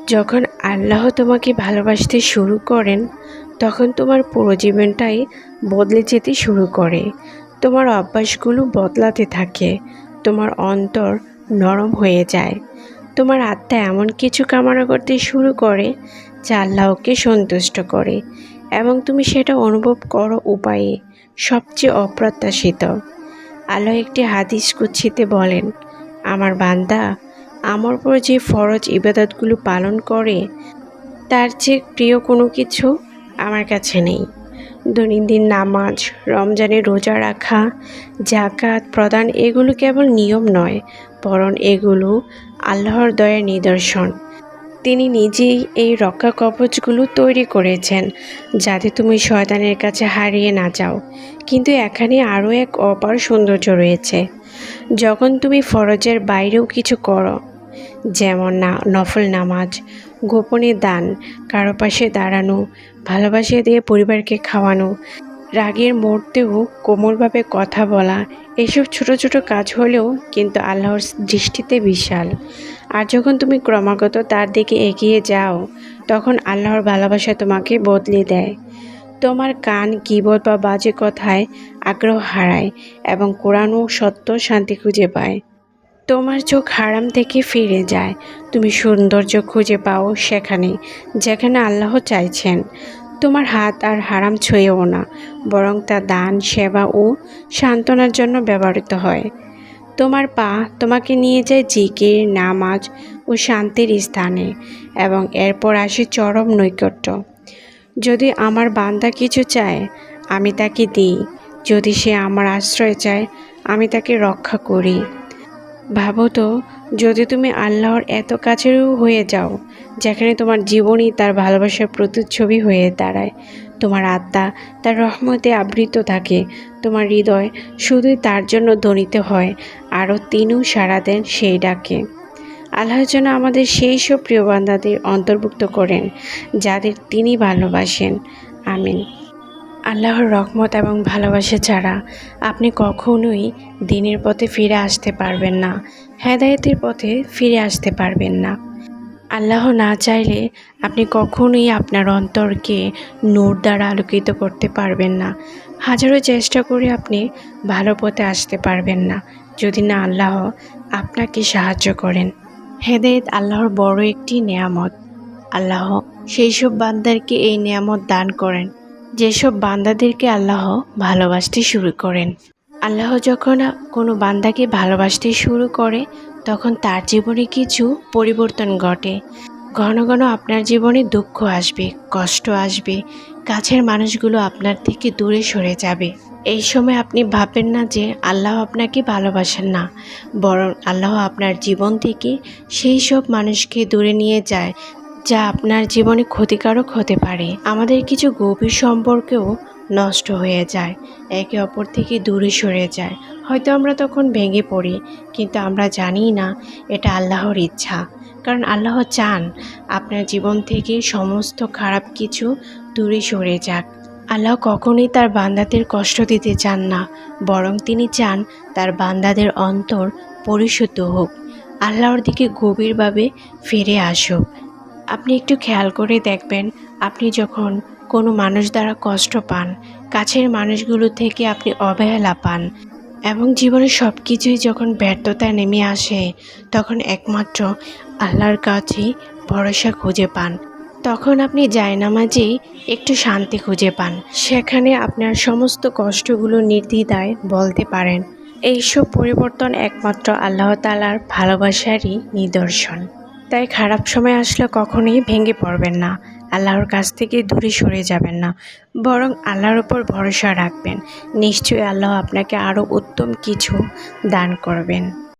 যখন আল্লাহ তোমাকে ভালোবাসতে শুরু করেন, তখন তোমার পুরো জীবনটাই বদলে যেতে শুরু করে। তোমার অভ্যাসগুলো বদলাতে থাকে, তোমার অন্তর নরম হয়ে যায়, তোমার আত্মা এমন কিছু কামনা করতে শুরু করে যা আল্লাহকে সন্তুষ্ট করে, এবং তুমি সেটা অনুভব করো উপায়ে সবচেয়ে অপ্রত্যাশিত। আল্লাহ একটি হাদিস কুদসিতে বলেন, আমার বান্দা আমার উপর যে ফরজ ইবাদতগুলো পালন করে তার চেয়ে প্রিয় কোনো কিছু আমার কাছে নেই। দৈনন্দিন নামাজ, রমজানে রোজা রাখা, জাকাত প্রদান এগুলো কেবল নিয়ম নয়, বরং এগুলো আল্লাহর দয়ার নিদর্শন। তিনি নিজেই এই রক্ষা কবচগুলো তৈরি করেছেন যাতে তুমি শয়তানের কাছে হারিয়ে না যাও। কিন্তু এখানে আরও এক অপার সৌন্দর্য রয়েছে। যখন তুমি ফরজের বাইরেও কিছু করো, যেমন নফল নামাজ, গোপনে দান, কারো পাশে দাঁড়ানো, ভালোবাসা দিয়ে পরিবারকে খাওয়ানো, রাগের মুহূর্তেও কোমলভাবে কথা বলা, এসব ছোট ছোট কাজ হলেও কিন্তু আল্লাহর দৃষ্টিতে বিশাল। আর যখন তুমি ক্রমাগত তার দিকে এগিয়ে যাও, তখন আল্লাহর ভালোবাসা তোমাকে বদলে দেয়। তোমার কান গীবত বা বাজে কথায় আগ্রহ হারায় এবং কোরআন ও সত্য শান্তি খুঁজে পায়। তোমার চোখ হারাম থেকে ফিরে যায়, তুমি সৌন্দর্য খুঁজে পাও সেখানে যেখানে আল্লাহ চাইছেন। তোমার হাত আর হারাম ছুঁয়েও না, বরং তা দান, সেবা ও সান্ত্বনার জন্য ব্যবহৃত হয়। তোমার পা তোমাকে নিয়ে যায় জিকির, নামাজ ও শান্তির স্থানে, এবং এরপর আসে চরম নৈকট্য। যদি আমার বান্দা কিছু চায়, আমি তাকে দিই। যদি সে আমার আশ্রয় চায়, আমি তাকে রক্ষা করি। ভাবো তো, যদি তুমি আল্লাহর এত কাছেও হয়ে যাও, যেখানে তোমার জীবনই তার ভালোবাসার প্রতিচ্ছবি হয়ে দাঁড়ায়, তোমার আত্মা তার রহমতে আবৃত থাকে, তোমার হৃদয় শুধুই তার জন্য ধ্বনিত হয়, আরও তিনিও সাড়া দেন সেই ডাকে। আল্লাহ যেন আমাদের সেই সব প্রিয় বান্দাদের অন্তর্ভুক্ত করেন যাদের তিনি ভালোবাসেন। আমিন। আল্লাহর রহমত এবং ভালোবাসা ছাড়া আপনি কখনোই দ্বীনের পথে ফিরে আসতে পারবেন না, হেদায়েতের পথে ফিরে আসতে পারবেন না। আল্লাহ না চাইলে আপনি কখনোই আপনার অন্তরকে নূর দ্বারা আলোকিত করতে পারবেন না। হাজারো চেষ্টা করে আপনি ভালো পথে আসতে পারবেন না যদি না আল্লাহ আপনাকে সাহায্য করেন। হেদায়েত আল্লাহর বড় একটি নেয়ামত। আল্লাহ সেই সব বান্দাদেরকে এই নেয়ামত দান করেন যেসব বান্দাদেরকে আল্লাহ ভালোবাসতে শুরু করেন। আল্লাহ যখন কোনো বান্দাকে ভালোবাসতে শুরু করে, তখন তার জীবনে কিছু পরিবর্তন ঘটে। ঘন ঘন আপনার জীবনে দুঃখ আসবে, কষ্ট আসবে, কাছের মানুষগুলো আপনার থেকে দূরে সরে যাবে। এই সময় আপনি ভাববেন না যে আল্লাহ আপনাকে ভালোবাসেন না, বরং আল্লাহ আপনার জীবন থেকে সেই সব মানুষকে দূরে নিয়ে যায় যা আপনার জীবনে ক্ষতিকারক হতে পারে। আমাদের কিছু গভীর সম্পর্কেও নষ্ট হয়ে যায়, একে অপর থেকে দূরে সরে যায়। হয়তো আমরা তখন ভেঙে পড়ি, কিন্তু আমরা জানি না এটা আল্লাহর ইচ্ছা। কারণ আল্লাহ চান আপনার জীবন থেকে সমস্ত খারাপ কিছু দূরে সরে যাক। আল্লাহ কখনোই তার বান্দাদের কষ্ট দিতে চান না, বরং তিনি চান তার বান্দাদের অন্তর পরিশুদ্ধ হোক, আল্লাহর দিকে গভীরভাবে ফিরে আসুক। আপনি একটু খেয়াল করে দেখবেন, আপনি যখন কোনো মানুষ দ্বারা কষ্ট পান, কাছের মানুষগুলো থেকে আপনি অবহেলা পান, এবং জীবনের সব কিছুই যখন ব্যর্থতায় নেমে আসে, তখন একমাত্র আল্লাহর কাছেই ভরসা খুঁজে পান। তখন আপনি জায়নামাজেই একটু শান্তি খুঁজে পান, সেখানে আপনার সমস্ত কষ্টগুলো নির্দ্বিধায় বলতে পারেন। এইসব পরিবর্তন একমাত্র আল্লাহ তাআলার ভালোবাসারই নিদর্শন। তাই খারাপ সময় আসলে কখনোই ভেঙে পড়বেন না, আল্লাহর কাছ থেকে দূরে সরে যাবেন না, বরং আল্লাহর উপর ভরসা রাখবেন। নিশ্চয়ই আল্লাহ আপনাকে আরও উত্তম কিছু দান করবেন।